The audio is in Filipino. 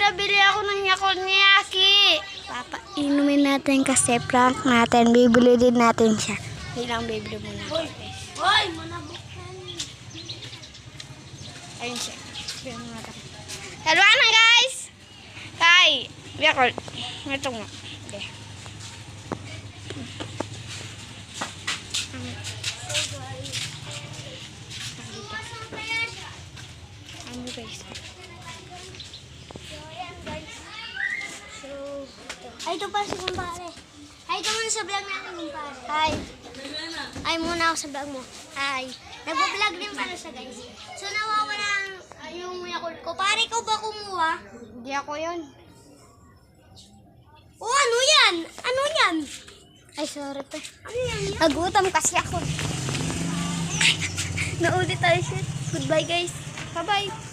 nabili ako ng Yakult ni Aki. Papainumin natin kasi prank natin. Bibili din natin siya. Bilang bibili muna. Hoy, manabukan. Ayun siya. Bibili muna natin. Dalawa na guys! Kay, Yakult. Ito nga. Okay. Guys. Ay, ito pa si kumpare. Ay, ito muna sa vlog natin, kumpare. Ay. Ay, muna ako sa vlog mo. Ay. Nagpa-vlog din pala siya, guys. So, nawawala yung Yakult ko. Pare, ikaw ba kumuha? Hindi ako yun. Oh, ano yan? Ano yan? Ay, sorry pa. Ano yan? Nagutom kasi ako. Naulit tayo shit. Goodbye guys. Bye-bye.